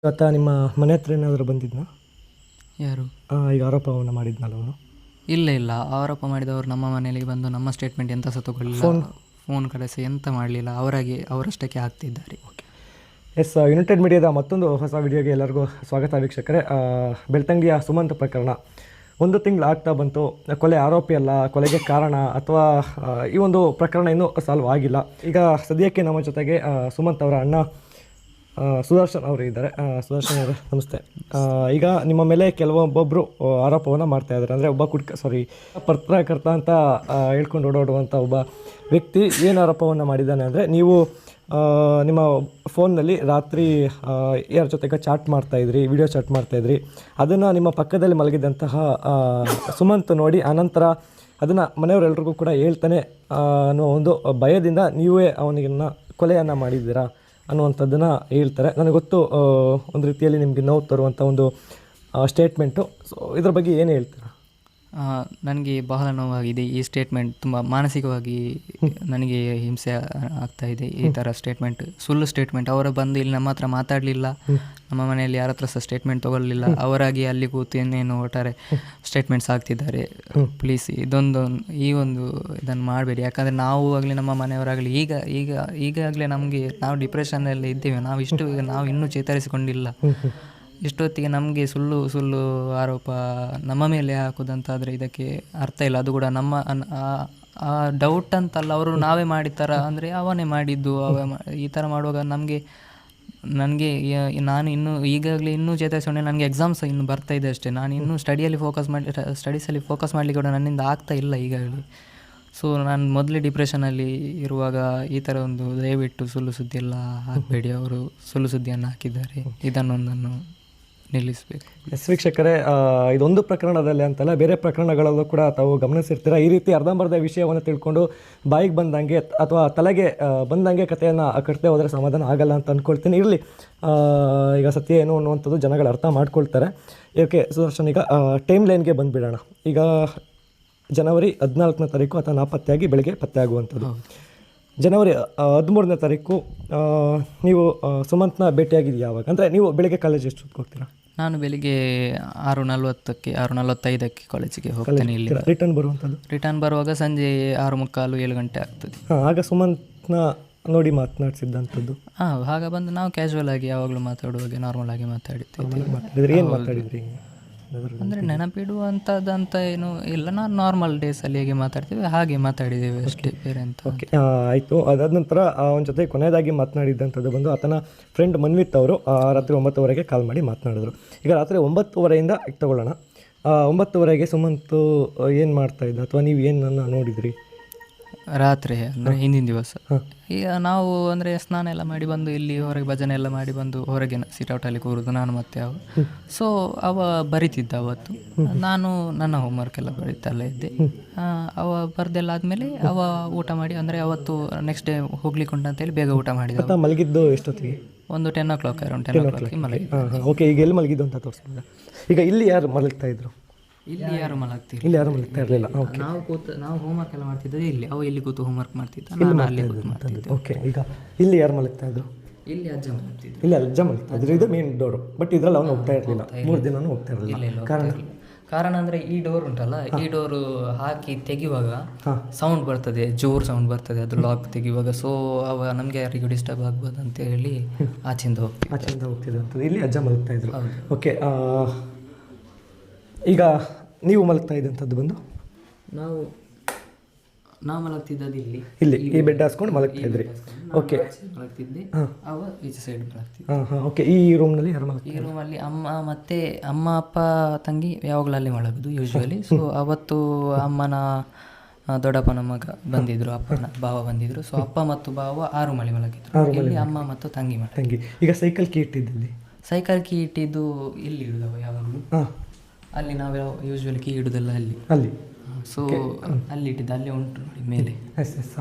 ಇವತ್ತ ನಿಮ್ಮ ಮನೆ ಹತ್ರ ಏನಾದರೂ ಬಂದಿದ್ನಾ? ಯಾರು? ಈಗ ಆರೋಪವನ್ನು ಮಾಡಿದ್ನಲ್ಲ ಅವನು. ಇಲ್ಲ ಆರೋಪ ಮಾಡಿದವರು ನಮ್ಮ ಮನೆಯಲ್ಲಿ ಬಂದು ನಮ್ಮ ಸ್ಟೇಟ್ಮೆಂಟ್ ಎಂತ ಸಹ ತಗೊಳ್ಳಿಲ್ಲ, ಫೋನ್ ಕಳಿಸಿ ಎಂತ ಮಾಡಲಿಲ್ಲ. ಅವರಷ್ಟಕ್ಕೆ ಆಗ್ತಿದ್ದಾರೆ. ಎಸ್, ಯುನೈಟೆಡ್ ಮೀಡಿಯಾದ ಮತ್ತೊಂದು ಹೊಸ ವಿಡಿಯೋಗೆ ಎಲ್ಲರಿಗೂ ಸ್ವಾಗತ ವೀಕ್ಷಕರೇ. ಬೆಳ್ತಂಗಿಯ ಸುಮಂತ್ ಪ್ರಕರಣ 1 ತಿಂಗಳು ಆಗ್ತಾ ಬಂತು. ಕೊಲೆ ಆರೋಪಿ ಅಲ್ಲ, ಕೊಲೆಗೆ ಕಾರಣ ಅಥವಾ ಈ ಒಂದು ಪ್ರಕರಣ ಇನ್ನೂ ಸಾಲ್ವ್ ಆಗಿಲ್ಲ. ಈಗ ಸದ್ಯಕ್ಕೆ ನಮ್ಮ ಜೊತೆಗೆ ಸುಮಂತ್ ಅವರ ಅಣ್ಣ ಸುದರ್ಶನ್ ಅವರು ಇದ್ದಾರೆ. ಸುದರ್ಶನ್ ಅವರೇ, ನಮಸ್ತೆ. ಈಗ ನಿಮ್ಮ ಮೇಲೆ ಕೆಲವೊಬ್ಬೊಬ್ಬರು ಆರೋಪವನ್ನು ಮಾಡ್ತಾ ಇದ್ದಾರೆ. ಅಂದರೆ ಒಬ್ಬ ಪತ್ರಕರ್ತ ಅಂತ ಹೇಳ್ಕೊಂಡು ಓಡಾಡುವಂಥ ಒಬ್ಬ ವ್ಯಕ್ತಿ ಏನು ಆರೋಪವನ್ನು ಮಾಡಿದ್ದಾನೆ ಅಂದರೆ, ನೀವು ನಿಮ್ಮ ಫೋನ್ನಲ್ಲಿ ರಾತ್ರಿ ಯಾರ ಜೊತೆಗೆ ಚಾಟ್ ಮಾಡ್ತಾಯಿದ್ರಿ, ವಿಡಿಯೋ ಚಾಟ್ ಮಾಡ್ತಾಯಿದ್ರಿ. ಅದನ್ನು ನಿಮ್ಮ ಪಕ್ಕದಲ್ಲಿ ಮಲಗಿದಂತಹ ಸುಮಂತ್ ನೋಡಿ ಆನಂತರ ಅದನ್ನು ಮನೆಯವರೆಲ್ರಿಗೂ ಕೂಡ ಹೇಳ್ತಾನೆ ಅನ್ನೋ ಒಂದು ಭಯದಿಂದ ನೀವೇ ಅವನಿಗನ್ನು ಕೊಲೆಯನ್ನು ಮಾಡಿದ್ದೀರಾ ಅನ್ನುವಂಥದ್ದನ್ನು ಹೇಳ್ತಾರೆ. ನನಗೆ ಗೊತ್ತು, ಒಂದು ರೀತಿಯಲ್ಲಿ ನಿಮಗೆ ನೋವು ತರುವಂಥ ಒಂದು ಸ್ಟೇಟ್ಮೆಂಟು. ಸೊ ಇದ್ರ ಬಗ್ಗೆ ಏನು ಹೇಳ್ತೀರಾ? ನನಗೆ ಬಹಳ ನೋವಾಗಿದೆ. ಈ ಸ್ಟೇಟ್ಮೆಂಟ್ ತುಂಬ ಮಾನಸಿಕವಾಗಿ ನನಗೆ ಹಿಂಸೆ ಆಗ್ತಾಯಿದೆ. ಈ ಥರ ಸ್ಟೇಟ್ಮೆಂಟ್, ಸುಳ್ಳು ಸ್ಟೇಟ್ಮೆಂಟ್. ಅವರು ಬಂದು ಇಲ್ಲಿ ನಮ್ಮ ಹತ್ರ ಮಾತಾಡಲಿಲ್ಲ, ನಮ್ಮ ಮನೆಯಲ್ಲಿ ಯಾರ ಹತ್ರ ಸಹ ಸ್ಟೇಟ್ಮೆಂಟ್ ತೊಗೊಳ್ಳಿಲ್ಲ. ಅವರಾಗಿ ಅಲ್ಲಿ ಕೂತು ಏನೇನು ಒಟ್ಟಾರೆ ಸ್ಟೇಟ್ಮೆಂಟ್ಸ್ ಆಗ್ತಿದ್ದಾರೆ. ಪ್ಲೀಸ್ ಈ ಒಂದು ಇದನ್ನು ಮಾಡಬೇಡಿ. ಯಾಕಂದರೆ ನಾವು ಆಗಲಿ ನಮ್ಮ ಮನೆಯವರಾಗಲಿ ಈಗಾಗಲೇ ನಾವು ಡಿಪ್ರೆಷನ್ನಲ್ಲಿ ಇದ್ದೇವೆ. ನಾವು ಇನ್ನೂ ಚೇತರಿಸಿಕೊಂಡಿಲ್ಲ. ಇಷ್ಟೊತ್ತಿಗೆ ನಮಗೆ ಸುಳ್ಳು ಆರೋಪ ನಮ್ಮ ಮೇಲೆ ಹಾಕೋದಂತಾದರೆ ಇದಕ್ಕೆ ಅರ್ಥ ಇಲ್ಲ. ಅದು ಕೂಡ ನಮ್ಮ ಡೌಟ್ ಅಂತಲ್ಲ, ಅವರು ನಾವೇ ಮಾಡಿದ್ದಾರ ಅಂದರೆ ಅವನೇ ಮಾಡಿದ್ದು. ಈ ಥರ ಮಾಡುವಾಗ ನನಗೆ ನಾನು ಈಗಾಗಲೇ ಇನ್ನೂ ಚೇತರಿಸಿಕೊಂಡೆ. ನನಗೆ ಎಕ್ಸಾಮ್ಸ್ ಇನ್ನು ಬರ್ತಾಯಿದೆ ಅಷ್ಟೇ. ನಾನು ಇನ್ನೂ ಸ್ಟಡೀಸಲ್ಲಿ ಫೋಕಸ್ ಮಾಡಲಿಕ್ಕೆ ಕೂಡ ನನ್ನಿಂದ ಆಗ್ತಾ ಇಲ್ಲ ಈಗಾಗಲೇ. ಸೊ ನಾನು ಮೊದಲೇ ಡಿಪ್ರೆಷನಲ್ಲಿ ಇರುವಾಗ ಈ ಥರ ಒಂದು ದಯವಿಟ್ಟು ಸುಳ್ಳು ಸುದ್ದಿ ಎಲ್ಲ ಹಾಕಬೇಡಿ. ಅವರು ಸುಳ್ಳು ಸುದ್ದಿಯನ್ನು ಹಾಕಿದ್ದಾರೆ, ಇದನ್ನೊಂದನ್ನು ನಿಲ್ಲಿಸಬೇಕು. ಎಸ್ ವೀಕ್ಷಕರೇ, ಇದೊಂದು ಪ್ರಕರಣದಲ್ಲಿ ಅಂತಲ್ಲ, ಬೇರೆ ಪ್ರಕರಣಗಳಲ್ಲೂ ಕೂಡ ತಾವು ಗಮನಿಸಿರ್ತೀರ. ಈ ರೀತಿ ಅರ್ಧಂಬರ್ಧ ವಿಷಯವನ್ನು ತಿಳ್ಕೊಂಡು ಬಾಯಿಗೆ ಬಂದಂಗೆ ಅಥವಾ ತಲೆಗೆ ಬಂದಂಗೆ ಕಥೆಯನ್ನು ಕಟ್ತೇ ಹೋದರೆ ಸಮಾಧಾನ ಆಗಲ್ಲ ಅಂತ ಅಂದ್ಕೊಳ್ತೀನಿ. ಇರಲಿ, ಈಗ ಸತ್ಯ ಏನು ಅನ್ನುವಂಥದ್ದು ಜನಗಳು ಅರ್ಥ ಮಾಡ್ಕೊಳ್ತಾರೆ. ಇದಕ್ಕೆ ಸುದರ್ಶನ್, ಈಗ ಟೈಮ್ ಲೈನ್ಗೆ ಬಂದುಬಿಡೋಣ. ಈಗ ಜನವರಿ 14ನೇ ತಾರೀಕು ಅಥವಾ ನಾಪತ್ತೆಯಾಗಿ ಬೆಳಗ್ಗೆ ಪತ್ತೆ ಆಗುವಂಥದ್ದು. ಜನವರಿ 13ನೇ ತಾರೀಕು ನೀವು ಸುಮಂತ್ನ ಭೇಟಿಯಾಗಿದ್ದು ಯಾವಾಗ? ಅಂದರೆ ನೀವು ಬೆಳಗ್ಗೆ ಕಾಲೇಜ್ ಎಷ್ಟು ಹೋಗ್ತೀರಾ? ನಾನು ಬೆಳಿಗ್ಗೆ 6:40ಕ್ಕೆ 6:45ಕ್ಕೆ ಕಾಲೇಜಿಗೆ ಹೋಗ್ತೇನೆ. ಇಲ್ಲಿ ರಿಟರ್ನ್ ಬರುವಾಗ ಸಂಜೆ 6:45 7 ಗಂಟೆ ಆಗ್ತದೆ. ಆಗ ಸುಮಂತ್ನ ನೋಡಿ ಮಾತನಾಡಿಸಿದ್ದಂಥದ್ದು? ಆಗ ಬಂದು ನಾವು ಕ್ಯಾಶುವಲ್ ಆಗಿ ಯಾವಾಗಲೂ ಮಾತಾಡುವಾಗ ನಾರ್ಮಲ್ ಆಗಿ ಮಾತಾಡಿದ್ದೇವೆ. ಏನು ಮಾತಾಡಿದ್ರಿ? ಅಂದರೆ ನೆನಪಿಡುವಂಥದ್ದಂತ ಏನು ಇಲ್ಲ, ನಾನು ನಾರ್ಮಲ್ ಡೇಸಲ್ಲಿ ಹೇಗೆ ಮಾತಾಡ್ತೀವಿ ಹಾಗೆ ಮಾತಾಡಿದ್ದೇವೆ ಅಷ್ಟೇ, ಬೇರೆ ಅಂತ. ಓಕೆ, ಆಯಿತು. ಅದಾದ ನಂತರ ಅವನ ಜೊತೆ ಕೊನೆಯದಾಗಿ ಮಾತನಾಡಿದ್ದಂಥದ್ದು ಬಂದು ಆತನ ಫ್ರೆಂಡ್ ಮನ್ವಿತ್ ಅವರು ರಾತ್ರಿ 9:00ವರೆಗೆ ಕಾಲ್ ಮಾಡಿ ಮಾತನಾಡಿದ್ರು. ಈಗ ರಾತ್ರಿ 9:00ವರೆಯಿಂದ ತಗೊಳ್ಳೋಣ. 9:00ವರೆಗೆ ಸುಮಂತ್ ಏನು ಮಾಡ್ತಾಯಿದ್ದ ಅಥವಾ ನೀವು ಏನನ್ನು ನೋಡಿದ್ರಿ? ರಾತ್ರಿ ಅಂದರೆ ಹಿಂದಿನ ದಿವಸ ಈಗ ನಾವು ಅಂದರೆ ಸ್ನಾನ ಎಲ್ಲ ಮಾಡಿ ಬಂದು ಇಲ್ಲಿ ಹೊರಗೆ ಭಜನೆ ಎಲ್ಲ ಮಾಡಿ ಬಂದು ಹೊರಗೆ ಸಿಟೌಟಲ್ಲಿ ಕೂರುದು ನಾನು ಮತ್ತೆ ಅವ. ಸೊ ಅವ ಬರಿತಿದ್ದ ಅವತ್ತು, ನಾನು ನನ್ನ ಹೋಮ್ವರ್ಕ್ ಎಲ್ಲ ಬರೀತಲ್ಲ ಇದ್ದೆ. ಅವ ಬರ್ದೆಲ್ಲ ಆದಮೇಲೆ ಅವ ಊಟ ಮಾಡಿ, ಅಂದರೆ ಅವತ್ತು ನೆಕ್ಸ್ಟ್ ಡೇ ಹೋಗ್ಲಿಕ್ಕೆ ಉಂಟಂತೇಳಿ ಬೇಗ ಊಟ ಮಾಡಿದ. ಮಲಗಿದ್ದು ಎಷ್ಟೊತ್ತಿಗೆ? ಒಂದು 10 o'clock, ಅರೌಂಡ್ 10 o'clock ಮಲಗಿದ್ದು. ಓಕೆ, ಈಗ ಎಲ್ಲಿ ಮಲಗಿದ್ದು ಅಂತ ತೋರಿಸ್ಬೋದಾ? ಈಗ ಇಲ್ಲಿ ಯಾರು ಮಲಗ್ತಾ ಇದ್ರು? ಇಲ್ಲಿ ಯಾರು ಮಲಗ್ತಾ ಇರಲಿಲ್ಲ. ನಾವು ಹೋಮ್ವರ್ಕ್ ಎಲ್ಲ ಮಾಡ್ತಿದ್ದೆ ಇಲ್ಲಿ. ಅವ ಇಲ್ಲಿ ಕೂತು ಹೋಮ್ವರ್ಕ್ ಮಾಡ್ತಿದ್ದ, ನಾನು ಅಲ್ಲಿ ಕೂತು ಮಾಡ್ತಿದ್ದೆ. ಓಕೆ, ಈಗ ಇಲ್ಲಿ ಯಾರು ಮಲಗ್ತಾ ಇದ್ರು? ಇಲ್ಲಿ ಅಜ್ಜ ಮಲಗ್ತಿದ್ದ. ಇಲ್ಲಿ ಅಜ್ಜ ಮಲಗ್ತಾ ಇದ್ರು. ಇದು ಮೇನ್ ಡೋರು. ಬಟ್ ಇದರಲ್ಲಿ ಅವನು ಹೋಗ್ತಾ ಇರಲಿಲ್ಲ, 3 ದಿನ ಹೋಗ್ತಾ ಇರಲಿಲ್ಲ. ಕಾರಣ ಅಂದರೆ ಈ ಡೋರ್ ಉಂಟಲ್ಲ, ಈ ಡೋರು ಹಾಕಿ ತೆಗೆಯುವಾಗ ಸೌಂಡ್ ಬರ್ತದೆ, ಜೋರು ಸೌಂಡ್ ಬರ್ತದೆ ಅದು ಲಾಕ್ ತೆಗೆಯುವಾಗ. ಸೊ ಅವ ನಮಗೆ ಯಾರಿಗೂ ಡಿಸ್ಟರ್ಬ್ ಆಗ್ಬೋದು ಅಂತ ಹೇಳಿ ಆಚೆಯಿಂದ ಹೋಗ್ತಿದ್ದ ಅಂತದ್ದು. ಇಲ್ಲಿ ಅಜ್ಜ ಮಲಗ್ತಾ ಇದ್ರು. ಓಕೆ, ಈಗ ನೀವು ಮಲಗ್ತಾ ಇದ್ದಂಥದ್ದು ಬಂದು? ನಾವು ಮಲಗ್ತಿದ್ದದ್ದು ಇಲ್ಲಿ ಈ ಬೆಡ್ ಹಾಸ್ಕೊಂಡು ಮಲಗ್ತಾ ಇದ್ರಿ. ಓಕೆ, ಮಲಗ್ತಿದ್ದೆ, ಅವ ಈಚೆ ಸೈಡ್ ಮಲಗ್ತಿದ್ದೆ. ಓಕೆ, ಈ ರೂಮ್ನಲ್ಲಿ ಯಾರು ಮಲಗ್ತಾರೆ? ಈ ರೂಮಲ್ಲಿ ಅಮ್ಮ ಅಪ್ಪ ತಂಗಿ ಯಾವಾಗಲೂ ಅಲ್ಲಿ ಮಲಗೋದು ಯೂಶ್ವಲಿ. ಸೊ ಅವತ್ತು ಅಮ್ಮನ ದೊಡ್ಡಪ್ಪನ ಮಗ ಬಂದಿದ್ರು, ಅಪ್ಪನ ಭಾವ ಬಂದಿದ್ರು. ಸೊ ಅಪ್ಪ ಮತ್ತು ಭಾವ 6 ಮಳೆ ಮಲಗಿದ್ರು. ಇಲ್ಲಿ ಅಮ್ಮ ಮತ್ತು ತಂಗಿ. ಈಗ ಸೈಕಲ್ ಕೀ ಇಟ್ಟಿದ್ದಲ್ಲಿ? ಸೈಕಲ್ ಕೀ ಇಟ್ಟಿದ್ದು ಇಲ್ಲಿ ಇಡುದವ ಯಾವಾಗಲೂ. ಅಲ್ಲಿ ನಾವು ಯೂಶ್ವಲಿ ಕೀ ಇಡುದಲ್ಲ ಅಲ್ಲಿ. ಸೊ ಅಲ್ಲಿ ಇಟ್ಟಿದ್ದು, ಅಲ್ಲೇ ಉಂಟು ನೋಡಿ ಮೇಲೆ.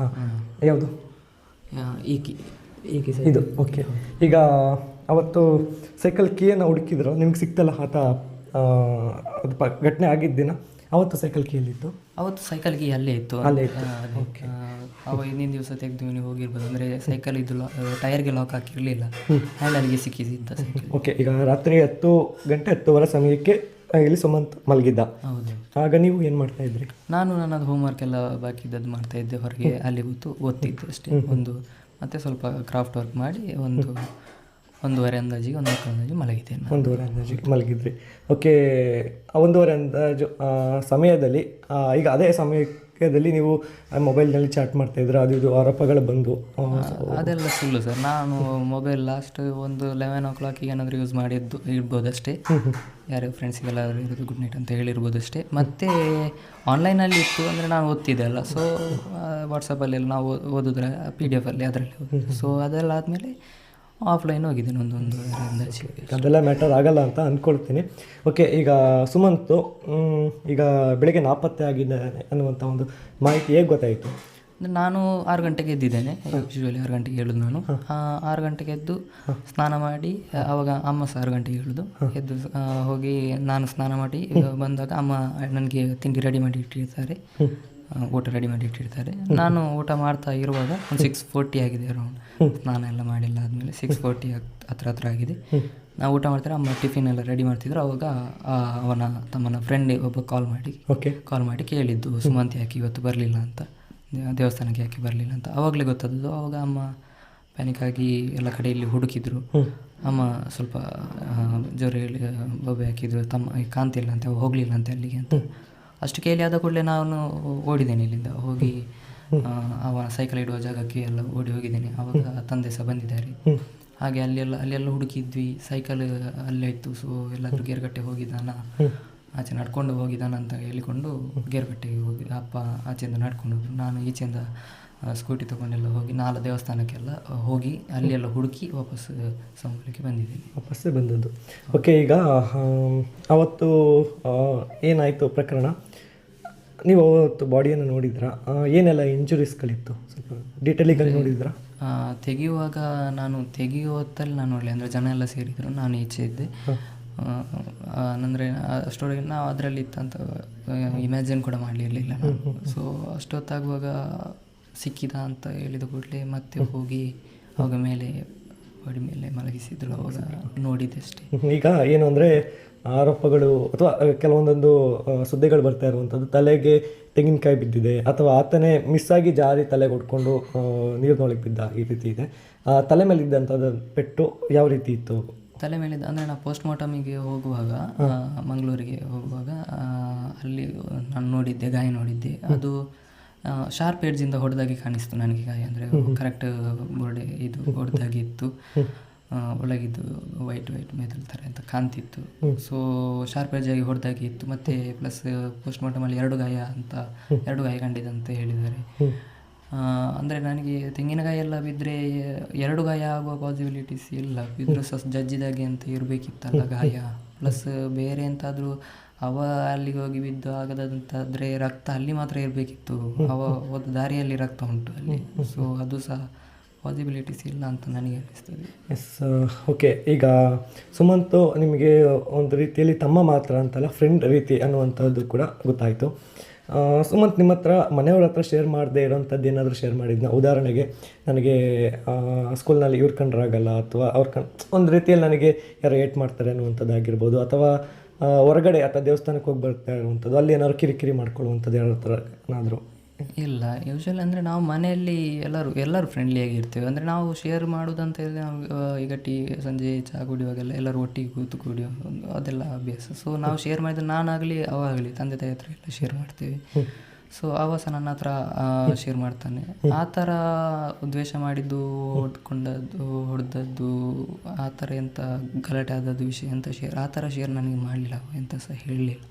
ಯಾವುದು? ಈ ಕೀ ಇದು. ಓಕೆ, ಈಗ ಅವತ್ತು ಸೈಕಲ್ ಕೀಯನ್ನು ಹುಡುಕಿದ್ರು, ನಿಮ್ಗೆ ಸಿಕ್ತಲ್ಲ ಆತ ಅದು ಘಟನೆ ಆಗಿದ್ದ ದಿನ. ಅವತ್ತು ಸೈಕಲ್ ಕೀ ಎಲ್ಲಿತ್ತು? ಅವತ್ತು ಸೈಕಲ್ ಕೀ ಅಲ್ಲೇ ಇತ್ತು. ಓಕೆ, ಅವ ಹಿಂದಿನ ದಿವಸ ತೆಗೆದು ನೀವು ಹೋಗಿರ್ಬೋದು. ಅಂದರೆ ಸೈಕಲ್ ಇದು ಟೈರ್ಗೆ ಲಾಕ್ ಹಾಕಿರಲಿಲ್ಲ, ಹ್ಯಾಂಡಲ್ಗೆ ಸಿಕ್ಕಿಸಿದ್ದ ಸೈಕಲ್. ಓಕೆ, ಈಗ ರಾತ್ರಿ 10 ಗಂಟೆ 10 ಸಮಯಕ್ಕೆ ಇಲ್ಲಿ ಸುಮಂತ್ ಮಲಗಿದ್ದ. ಹೌದು. ಆಗ ನೀವು ಏನು ಮಾಡ್ತಾ ಇದ್ರಿ? ನಾನು ನನ್ನದು ಹೋಮ್ವರ್ಕ್ ಎಲ್ಲ ಬಾಕಿ ಇದ್ದದ್ದು ಮಾಡ್ತಾ ಇದ್ದೆ, ಹೊರಗೆ ಅಲ್ಲಿ ಕೂತು ಓದ್ತಿದ್ದೆ ಅಷ್ಟೇ. ಮತ್ತು ಸ್ವಲ್ಪ ಕ್ರಾಫ್ಟ್ ವರ್ಕ್ ಮಾಡಿ 1:30 ಅಂದಾಜಿಗೆ 1:30 ಅಂದಾಜಿಗೆ ಮಲಗಿದ್ದೇನೆ. 1:30 ಅಂದಾಜಿಗೆ ಮಲಗಿದ್ರಿ. ಓಕೆ, 1:30 ಅಂದಾಜು ಸಮಯದಲ್ಲಿ ಈಗ ಅದೇ ಸಮಯದಲ್ಲಿ ನೀವು ಮೊಬೈಲ್ನಲ್ಲಿ ಚಾಟ್ ಮಾಡ್ತಾ ಇದ್ರೆ ಅದು ಇದು ಆರೋಪಗಳು ಬಂದು ಅದೆಲ್ಲ ಸುಳ್ಳು ಸರ್. ನಾನು ಮೊಬೈಲ್ ಲಾಸ್ಟ್ 11 o'clock ಏನಾದರೂ ಯೂಸ್ ಇರ್ಬೋದಷ್ಟೇ. ಯಾರೋ ಫ್ರೆಂಡ್ಸಿಗೆಲ್ಲ ಇರೋದು ಗುಡ್ ನೈಟ್ ಅಂತ ಹೇಳಿರ್ಬೋದಷ್ಟೇ. ಮತ್ತು ಆನ್ಲೈನಲ್ಲಿ ಇತ್ತು ಅಂದರೆ ನಾನು ಓದ್ತಿದ್ದೆ ಅಲ್ಲ, ಸೊ ವಾಟ್ಸಪ್ಪಲ್ಲೆಲ್ಲ ನಾವು ಓದಿದ್ರೆ PDF ಅಲ್ಲಿ ಅದರಲ್ಲಿ ಓದಿದ್ದು. ಸೊ ಅದೆಲ್ಲ ಆದಮೇಲೆ ಆಫ್ಲೈನ್ ಹೋಗಿದ್ದೀನಿ 1:30 ಅಂದಾಜು. ಅದೆಲ್ಲ ಮ್ಯಾಟರ್ ಆಗಲ್ಲ ಅಂತ ಅಂದ್ಕೊಳ್ತೀನಿ. ಓಕೆ, ಈಗ ಸುಮಂತು ಈಗ ಬೆಳಗ್ಗೆ ನಾಪತ್ತೆ ಆಗಿದ್ದಾನೆ ಅನ್ನುವಂಥ ಒಂದು ಮಾಹಿತಿ ಹೇಗೆ ಗೊತ್ತಾಯಿತು? ನಾನು 6 ಗಂಟೆಗೆ ಎದ್ದಿದ್ದೇನೆ. ಯೂಶ್ವಲಿ 6 ಗಂಟೆಗೆ ಹೇಳೋದು ನಾನು. 6 ಗಂಟೆಗೆ ಎದ್ದು ಸ್ನಾನ ಮಾಡಿ, ಆವಾಗ ಅಮ್ಮ ಸಹ 6 ಗಂಟೆಗೆ ಹೇಳೋದು. ಎದ್ದು ಹೋಗಿ ನಾನು ಸ್ನಾನ ಮಾಡಿ ಬಂದಾಗ ಅಮ್ಮ ನನಗೆ ತಿಂಡಿ ರೆಡಿ ಮಾಡಿ ಇಟ್ಟಿರ್ತಾರೆ, ಊಟ ರೆಡಿ ಮಾಡಿ ಇಟ್ಟಿರ್ತಾರೆ. ನಾನು ಊಟ ಮಾಡ್ತಾ ಇರುವಾಗ ಒಂದು 6:40 ಆಗಿದೆ ಅರೌಂಡ್. ಸ್ನಾನ ಎಲ್ಲ ಮಾಡಿಲ್ಲ ಆದಮೇಲೆ 6:40 ಹತ್ರ ಆಗಿದೆ. ನಾವು ಊಟ ಮಾಡ್ತಾರೆ, ಅಮ್ಮ ಟಿಫಿನ್ ಎಲ್ಲ ರೆಡಿ ಮಾಡ್ತಿದ್ರು. ಅವಾಗ ಅವನ ತಮ್ಮನ ಫ್ರೆಂಡ್ ಒಬ್ಬ ಕಾಲ್ ಮಾಡಿ ಕೇಳಿದ್ದು, ಸುಮಂತ್ ಯಾಕೆ ಇವತ್ತು ಬರಲಿಲ್ಲ ಅಂತ, ದೇವಸ್ಥಾನಕ್ಕೆ ಯಾಕೆ ಬರಲಿಲ್ಲ ಅಂತ. ಆವಾಗಲೇ ಗೊತ್ತಾದದ್ದು. ಆವಾಗ ಅಮ್ಮ ಪ್ಯಾನಿಕ್ ಆಗಿ ಎಲ್ಲ ಕಡೆಯಲ್ಲಿ ಹುಡುಕಿದ್ರು. ಅಮ್ಮ ಸ್ವಲ್ಪ ಜ್ವರ ಹೇಳಿ ಬೊಬ್ಬೆ ಹಾಕಿದ್ರು, ತಮ್ಮ ಕಾಂತಿಲ್ಲ ಅಂತ, ಹೋಗಲಿಲ್ಲ ಅಂತ ಅಲ್ಲಿಗೆ ಅಂತ. ಅಷ್ಟು ಕೇಳಿ ಆದ ಕೂಡಲೇ ನಾನು ಓಡಿದ್ದೇನೆ ಇಲ್ಲಿಂದ. ಹೋಗಿ ಅವ ಸೈಕಲ್ ಇಡುವ ಜಾಗಕ್ಕೆ ಎಲ್ಲ ಓಡಿ ಹೋಗಿದ್ದೇನೆ. ಆವಾಗ ತಂದೆ ಸಹ ಬಂದಿದ್ದಾರೆ. ಹಾಗೆ ಅಲ್ಲೆಲ್ಲ ಹುಡುಕಿದ್ವಿ, ಸೈಕಲ್ ಅಲ್ಲೇ ಇತ್ತು. ಸೊ ಎಲ್ಲಾದರೂ ಗೇರ್ಗಟ್ಟೆ ಹೋಗಿದ್ದಾನ, ಆಚೆ ನಡ್ಕೊಂಡು ಹೋಗಿದ್ದಾನ ಅಂತ ಹೇಳಿಕೊಂಡು ಗೇರ್ಗಟ್ಟೆಗೆ ಹೋಗಿ ಅಪ್ಪ ಆಚೆಯಿಂದ ನಡ್ಕೊಂಡು ಹೋದ್ರು. ನಾನು ಈಚೆಯಿಂದ ಸ್ಕೂಟಿ ತೊಗೊಂಡೆಲ್ಲ ಹೋಗಿ 4 ದೇವಸ್ಥಾನಕ್ಕೆಲ್ಲ ಹೋಗಿ ಅಲ್ಲೆಲ್ಲ ಹುಡುಕಿ ವಾಪಸ್ ಸಮುದ್ರಕ್ಕೆ ವಾಪಸ್ಸೇ ಬಂದದ್ದು. ಓಕೆ, ಈಗ ಅವತ್ತು ಏನಾಯಿತು ಪ್ರಕರಣ? ನೀವು ಅವತ್ತು ಬಾಡಿಯನ್ನು ನೋಡಿದ್ರಾ? ಏನೆಲ್ಲ ಇಂಜುರೀಸ್ಗಳಿತ್ತು? ಸ್ವಲ್ಪ ಡೀಟೇಲಿಗಾಗಿ ನೋಡಿದ್ರಾ? ತೆಗೆಯುವಾಗ ನಾನು ಹೊತ್ತಲ್ಲಿ ನಾನು ನೋಡಲಿ, ಅಂದರೆ ಜನ ಎಲ್ಲ ಸೇರಿದ್ರು, ನಾನು ಈಚೆ ಇದ್ದೆ. ಅಂದರೆ ಅಷ್ಟೊಳಗೆ ನಾವು ಅದರಲ್ಲಿ ಇತ್ತಂತ ಇಮ್ಯಾಜಿನ್ ಕೂಡ ಮಾಡಲಿರಲಿಲ್ಲ ನಾನು. ಸೊ ಅಷ್ಟೊತ್ತಾಗುವಾಗ ಸಿಕ್ಕಿದ ಅಂತ ಹೇಳಿದ ಕೂಡಲೇ ಮತ್ತೆ ಹೋಗಿ ಅವಾಗ ಬಾಡಿ ಮೇಲೆ ಮಲಗಿಸಿದ್ರು. ಅವಾಗ ನೋಡಿದ್ದೆ ಅಷ್ಟೇ. ಈಗ ಏನು ಅಂದರೆ ಆರೋಪಗಳು ಅಥವಾ ಕೆಲವೊಂದೊಂದು ಸುದ್ದಿಗಳು ಬರ್ತಾ ಇರುವಂಥದ್ದು, ತಲೆಗೆ ತೆಂಗಿನಕಾಯಿ ಬಿದ್ದಿದೆ ಅಥವಾ ಆತನೇ ಮಿಸ್ಸಾಗಿ ಜಾರಿ ತಲೆಗೆ ಹೊಡ್ಕೊಂಡು ನೀರಿನೊಳಗೆ ಬಿದ್ದ, ಈ ರೀತಿ ಇದೆ. ತಲೆ ಮೇಲೆ ಇದ್ದಂಥದ್ದು ಪೆಟ್ಟು ಯಾವ ರೀತಿ ಇತ್ತು? ತಲೆ ಮೇಲಿದ್ದ ಅಂದರೆ ನಾನು ಪೋಸ್ಟ್ ಮಾರ್ಟಮಿಗೆ ಹೋಗುವಾಗ, ಮಂಗಳೂರಿಗೆ ಹೋಗುವಾಗ ಅಲ್ಲಿ ನಾನು ಗಾಯ ನೋಡಿದ್ದೆ. ಅದು ಶಾರ್ಪ್ ಎಡ್ಜಿಂದ ಹೊಡೆದಾಗಿ ಕಾಣಿಸ್ತು ನನಗೆ ಗಾಯ. ಅಂದರೆ ಕರೆಕ್ಟ್ ಬೋರ್ಡೆ ಇದು ಹೊಡೆದಾಗಿತ್ತು, ಒಳಗಿದ್ದು ವೈಟ್ ಮೆದಲ್ ಥರ ಅಂತ ಕಾಣ್ತಿತ್ತು. ಸೊ ಶಾರ್ಪ್ ಎಡ್ಜಾಗಿ ಹೊಡೆದಾಗಿ ಇತ್ತು. ಮತ್ತು ಪ್ಲಸ್ ಪೋಸ್ಟ್ ಮಾರ್ಟಮಲ್ಲಿ 2 ಗಾಯ ಕಂಡಿದಂತ ಹೇಳಿದ್ದಾರೆ. ಅಂದರೆ ನನಗೆ ತೆಂಗಿನಕಾಯಿ ಎಲ್ಲ ಬಿದ್ದರೆ 2 ಗಾಯ ಆಗುವ ಪಾಸಿಬಿಲಿಟೀಸ್ ಇಲ್ಲ. ಬಿದ್ದರೂ ಸಹ ಜಜ್ಜಿದಾಗೆ ಅಂತ ಇರಬೇಕಿತ್ತಲ್ಲ ಗಾಯ. ಪ್ಲಸ್ ಬೇರೆ ಎಂತಾದರೂ ಅವ ಅಲ್ಲಿಗೆ ಹೋಗಿ ಬಿದ್ದು ಆಗದಂತಾದರೆ ರಕ್ತ ಅಲ್ಲಿ ಮಾತ್ರ ಇರಬೇಕಿತ್ತು. ಅವ ಹೋದ ದಾರಿಯಲ್ಲಿ ರಕ್ತ ಉಂಟು ಅಲ್ಲಿ. ಸೊ ಅದು ಸಹ ಪಾಸಿಬಿಲಿಟೀಸ್ ಇಲ್ಲ ಅಂತ ನನಗೆ ಅನಿಸ್ತದೆ. Yes, okay. ಈಗ ಸುಮಂತು ನಿಮಗೆ ಒಂದು ರೀತಿಯಲ್ಲಿ ತಮ್ಮ ಮಾತ್ರ ಅಂತಲ್ಲ, ಫ್ರೆಂಡ್ ರೀತಿ ಅನ್ನುವಂಥದ್ದು ಕೂಡ ಗೊತ್ತಾಯಿತು. ಸುಮಂತ್ ನಿಮ್ಮ ಹತ್ರ ಮನೆಯವ್ರ ಹತ್ರ ಶೇರ್ ಮಾಡದೇ ಇರೋಂಥದ್ದು ಏನಾದರೂ ಶೇರ್ ಮಾಡಿದ್ನ? ಉದಾಹರಣೆಗೆ, ನನಗೆ ಸ್ಕೂಲ್ನಲ್ಲಿ ಇವ್ರು ಕಂಡ್ರಾಗಲ್ಲ, ಅಥವಾ ಒಂದು ರೀತಿಯಲ್ಲಿ ನನಗೆ ಯಾರು ಏಟ್ ಮಾಡ್ತಾರೆ ಅನ್ನುವಂಥದ್ದಾಗಿರ್ಬೋದು, ಅಥವಾ ಹೊರಗಡೆ ಅಥವಾ ದೇವಸ್ಥಾನಕ್ಕೆ ಹೋಗಿ ಬರ್ತಾ ಇರುವಂಥದ್ದು, ಅಲ್ಲಿ ಏನಾದ್ರು ಕಿರಿಕಿರಿ ಮಾಡ್ಕೊಳ್ಳುವಂಥದ್ದು ಯಾರ ಹತ್ರ ಏನಾದರೂ? ಇಲ್ಲ, ಯೂಶ್ವಲಿ ಅಂದರೆ ನಾವು ಮನೆಯಲ್ಲಿ ಎಲ್ಲರೂ ಫ್ರೆಂಡ್ಲಿಯಾಗಿರ್ತೇವೆ. ಅಂದರೆ ನಾವು ಶೇರ್ ಮಾಡೋದಂತ ಹೇಳಿದ್ರೆ ನಾವು ಈಗ ಸಂಜೆ ಚಹಾ ಕುಡಿಯುವಾಗೆಲ್ಲ ಎಲ್ಲರೂ ಒಟ್ಟಿಗೆ ಕೂತು ಕುಡಿಯೋ ಅದೆಲ್ಲ ಅಭ್ಯಾಸ. ಸೊ ನಾವು ಶೇರ್ ಮಾಡಿದ್ರೆ ನಾನಾಗಲಿ ಅವಾಗಲಿ ತಂದೆ ತಾಯಿ ಹತ್ರ ಎಲ್ಲ ಶೇರ್ ಮಾಡ್ತೇವೆ. ಸೊ ಅವ ಸಹ ನನ್ನ ಹತ್ರ ಶೇರ್ ಮಾಡ್ತಾನೆ. ಆ ಥರ ದ್ವೇಷ ಮಾಡಿದ್ದು, ಹೊಡೆದದ್ದು, ಆ ಥರ ಎಂಥ ಗಲಾಟೆ ಆದದ್ದು ವಿಷಯ ಎಂಥ ಆ ಥರ ಶೇರ್ ನನಗೆ ಮಾಡಲಿಲ್ಲ, ಎಂತ ಸಹ ಹೇಳಲಿಲ್ಲ.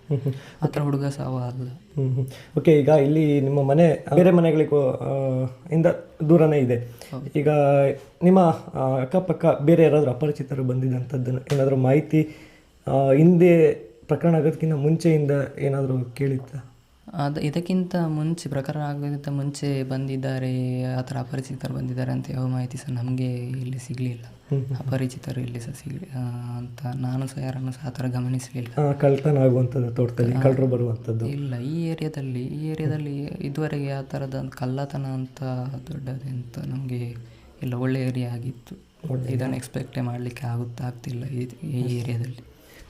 ಆ ಥರ ಹುಡುಗ ಸಹ ಅವ ಅಲ್ಲ. ಓಕೆ, ಈಗ ಇಲ್ಲಿ ನಿಮ್ಮ ಮನೆ ಬೇರೆ ಮನೆಗಳಿಗೂ ಇಂದ ದೂರನೇ ಇದೆ. ಈಗ ನಿಮ್ಮ ಅಕ್ಕಪಕ್ಕ ಬೇರೆ ಯಾರಾದರೂ ಅಪರಿಚಿತರು ಬಂದಿದ್ದಂಥದ್ದನ್ನು ಏನಾದರೂ ಮಾಹಿತಿ ಹಿಂದೆ ಪ್ರಕರಣ ಆಗೋದಕ್ಕಿಂತ ಮುಂಚೆಯಿಂದ ಏನಾದರೂ ಕೇಳಿತ್ತ? ಇದಕ್ಕಿಂತ ಮುಂಚೆ ಪ್ರಕರಣ ಆಗೋದಕ್ಕಿಂತ ಮುಂಚೆ ಬಂದಿದ್ದಾರೆ, ಆ ಥರ ಅಪರಿಚಿತರು ಬಂದಿದ್ದಾರೆ ಅಂತ ಯಾವ ಮಾಹಿತಿ ಸಹ ನಮಗೆ ಇಲ್ಲಿ ಸಿಗಲಿಲ್ಲ. ಅಪರಿಚಿತರು ಇಲ್ಲಿ ಸಹ ಅಂತ ನಾನು ಸಹ ಯಾರನ್ನು ಸಹ ಆ ಥರ ಗಮನಿಸಲಿಲ್ಲ. ಕಳ್ತನ ಆಗುವಂಥದ್ದು, ತೋಟದಲ್ಲಿ ಕಳ್ಳರು ಬರುವಂಥದ್ದು ಇಲ್ಲ. ಈ ಏರಿಯಾದಲ್ಲಿ ಇದುವರೆಗೆ ಆ ಥರದ ಕಳ್ಳತನ ಅಂತ ದೊಡ್ಡದಂತ ನಮಗೆ ಇಲ್ಲ. ಒಳ್ಳೆ ಏರಿಯಾ ಆಗಿತ್ತು. ಇದನ್ನು ಎಕ್ಸ್ಪೆಕ್ಟೇ ಮಾಡಲಿಕ್ಕೆ ಆಗ್ತಿಲ್ಲ ಈ ಏರಿಯಾದಲ್ಲಿ.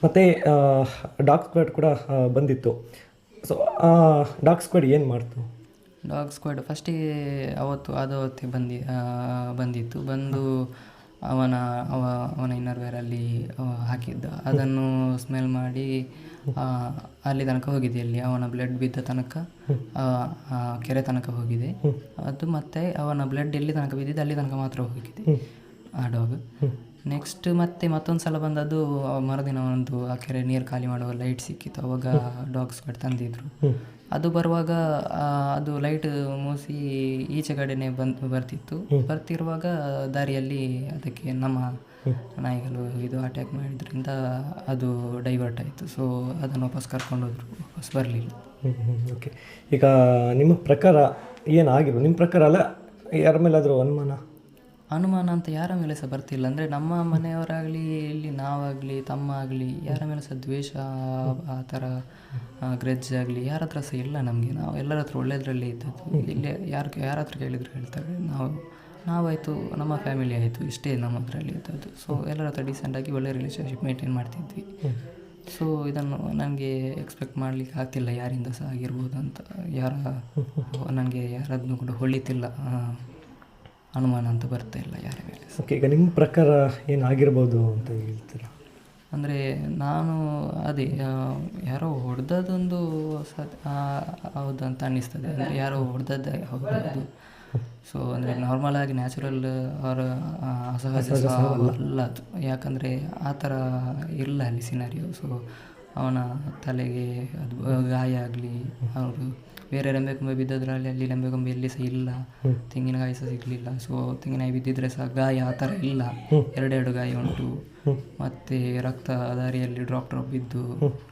ಮತ್ತು ಡಾಗ್ ಸ್ಕ್ವಾಡ್ ಕೂಡ ಬಂದಿತ್ತು. ಸೊ ಆ ಡಾಗ್ ಸ್ಕ್ವಾಡ್ ಏನು ಮಾಡ್ತು? ಡಾಗ್ ಸ್ಕ್ವಾಡ್ ಫಸ್ಟಿಗೆ ಅವತ್ತೇ ಬಂದಿತ್ತು. ಬಂದು ಅವನ ಇನ್ನರ್ವೇರಲ್ಲಿ ಹಾಕಿದ್ದ. ಅದನ್ನು ಸ್ಮೆಲ್ ಮಾಡಿ ಅಲ್ಲಿ ತನಕ ಹೋಗಿದೆ. ಅಲ್ಲಿ ಅವನ ಬ್ಲಡ್ ಬಿದ್ದ ತನಕ, ಕೆರೆ ತನಕ ಹೋಗಿದೆ ಅದು. ಮತ್ತು ಅವನ ಬ್ಲಡ್ ಎಲ್ಲಿ ತನಕ ಬಿದ್ದಿದೆ ಅಲ್ಲಿ ತನಕ ಮಾತ್ರ ಹೋಗಿದೆ ಆ ಡಾಗ್. ನೆಕ್ಸ್ಟ್ ಮತ್ತೊಂದು ಸಲ ಬಂದದ್ದು ಮರುದಿನ ಆ ಕೆರೆ ನೀರು ಖಾಲಿ ಮಾಡುವ ಲೈಟ್ ಸಿಕ್ಕಿತ್ತು. ಅವಾಗ ಡಾಗ್ ಸ್ಕ್ವಾಡ್ ತಂದಿದ್ರು. ಅದು ಬರುವಾಗ ಅದು ಲೈಟ್ ಮೂಸಿ ಈಚೆ ಕಡೆನೇ ಬರ್ತಿರುವಾಗ ದಾರಿಯಲ್ಲಿ ಅದಕ್ಕೆ ನಮ್ಮ ನಾಯಿಗಳು ಅಟ್ಯಾಕ್ ಮಾಡಿದ್ರಿಂದ ಅದು ಡೈವರ್ಟ್ ಆಯಿತು. ಸೊ ಅದನ್ನು ವಾಪಸ್ ಕರ್ಕೊಂಡೋದ್ರು, ವಾಪಸ್ ಬರಲಿಲ್ಲ. ಓಕೆ. ಈಗ ನಿಮ್ಮ ಪ್ರಕಾರ ಏನಾಗಿರೋ? ನಿಮ್ಮ ಪ್ರಕಾರ ಅಲ್ಲ, ಯಾರ ಮೇಲಾದರೂ ಅನುಮಾನ ಅಂತ ಯಾರ ಮೇಲೆ ಸಹ ಬರ್ತಿಲ್ಲ. ಅಂದರೆ ನಮ್ಮ ಮನೆಯವರಾಗಲಿ, ಇಲ್ಲಿ ನಾವಾಗಲಿ, ತಮ್ಮ ಆಗಲಿ, ಯಾರ ಮೇಲೆ ಸಹ ದ್ವೇಷ, ಆ ಥರ ಗ್ರೆಜ್ ಆಗಲಿ ಯಾರ ಹತ್ರ ಸಹ ಇಲ್ಲ ನಮಗೆ. ನಾವು ಎಲ್ಲರ ಹತ್ರ ಒಳ್ಳೆಯದ್ರಲ್ಲೇ ಇದ್ದದ್ದು. ಇಲ್ಲೇ ಯಾರ ಹತ್ರ ಕೇಳಿದ್ರು ಹೇಳ್ತಾರೆ, ನಾವಾಯಿತು, ನಮ್ಮ ಫ್ಯಾಮಿಲಿ ಆಯಿತು, ಇಷ್ಟೇ ನಮ್ಮ ಅದರಲ್ಲಿ ಇದ್ದದ್ದು. ಸೊ ಎಲ್ಲರ ಹತ್ರ ಡೀಸೆಂಟಾಗಿ ಒಳ್ಳೆ ರಿಲೇಷನ್ಶಿಪ್ ಮೇಂಟೈನ್ ಮಾಡ್ತಿದ್ವಿ. ಸೊ ಇದನ್ನು ನನಗೆ ಎಕ್ಸ್ಪೆಕ್ಟ್ ಮಾಡಲಿಕ್ಕೆ ಆಗ್ತಿಲ್ಲ ಯಾರಿಂದ ಸಹ ಆಗಿರ್ಬೋದು ಅಂತ. ನನಗೆ ಯಾರದನ್ನು ಕೂಡ ಹೊಳಿತಿಲ್ಲ, ಅನುಮಾನ ಅಂತ ಬರ್ತಾ ಇಲ್ಲ ಯಾರ ಮೇಲೆ. ಓಕೆ. ಈಗ ನಿಮ್ಮ ಪ್ರಕಾರ ಏನಾಗಿರ್ಬೋದು ಅಂತ ಹೇಳ್ತೀರಾ? ಅಂದರೆ ನಾನು ಯಾರೋ ಹೊಡೆದದೊಂದು ಹೌದು ಅಂತ ಅನ್ನಿಸ್ತದೆ. ಅಂದರೆ ಯಾರೋ ಹೊಡೆದದ್ದೇ ಹೌದು. ಸೊ ಅಂದರೆ ನಾರ್ಮಲ್ ಆಗಿ ನ್ಯಾಚುರಲ್ ಅವರ ಅಸಹಜ ಅಲ್ಲ ಅದು. ಯಾಕಂದರೆ ಆ ಥರ ಇಲ್ಲ ಅಲ್ಲಿ ಸಿನಾರಿಯೋ. ಸೊ ಅವನ ತಲೆಗೆ ಅದು ಗಾಯ ಆಗಲಿ, ಅವರು ಬೇರೆ ರೆಂಬೆಕೊಂಬೆ ಬಿದ್ದದ್ರಲ್ಲಿ ಅಲ್ಲಿ ರೆಂಬೆಕೊಂಬೆ ಎಲ್ಲಿ ಸಹ ಇಲ್ಲ, ತೆಂಗಿನಕಾಯಿ ಸಹ ಸಿಗಲಿಲ್ಲ. ಸೊ ತೆಂಗಿನಕಾಯಿ ಬಿದ್ದಿದ್ರೆ ಸಹ ಗಾಯ ಆ ಥರ ಇಲ್ಲ. ಎರಡೆರಡು ಗಾಯ ಉಂಟು. ಮತ್ತು ರಕ್ತ ದಾರಿಯಲ್ಲಿ ಡ್ರಾಪ್ ಬಿದ್ದು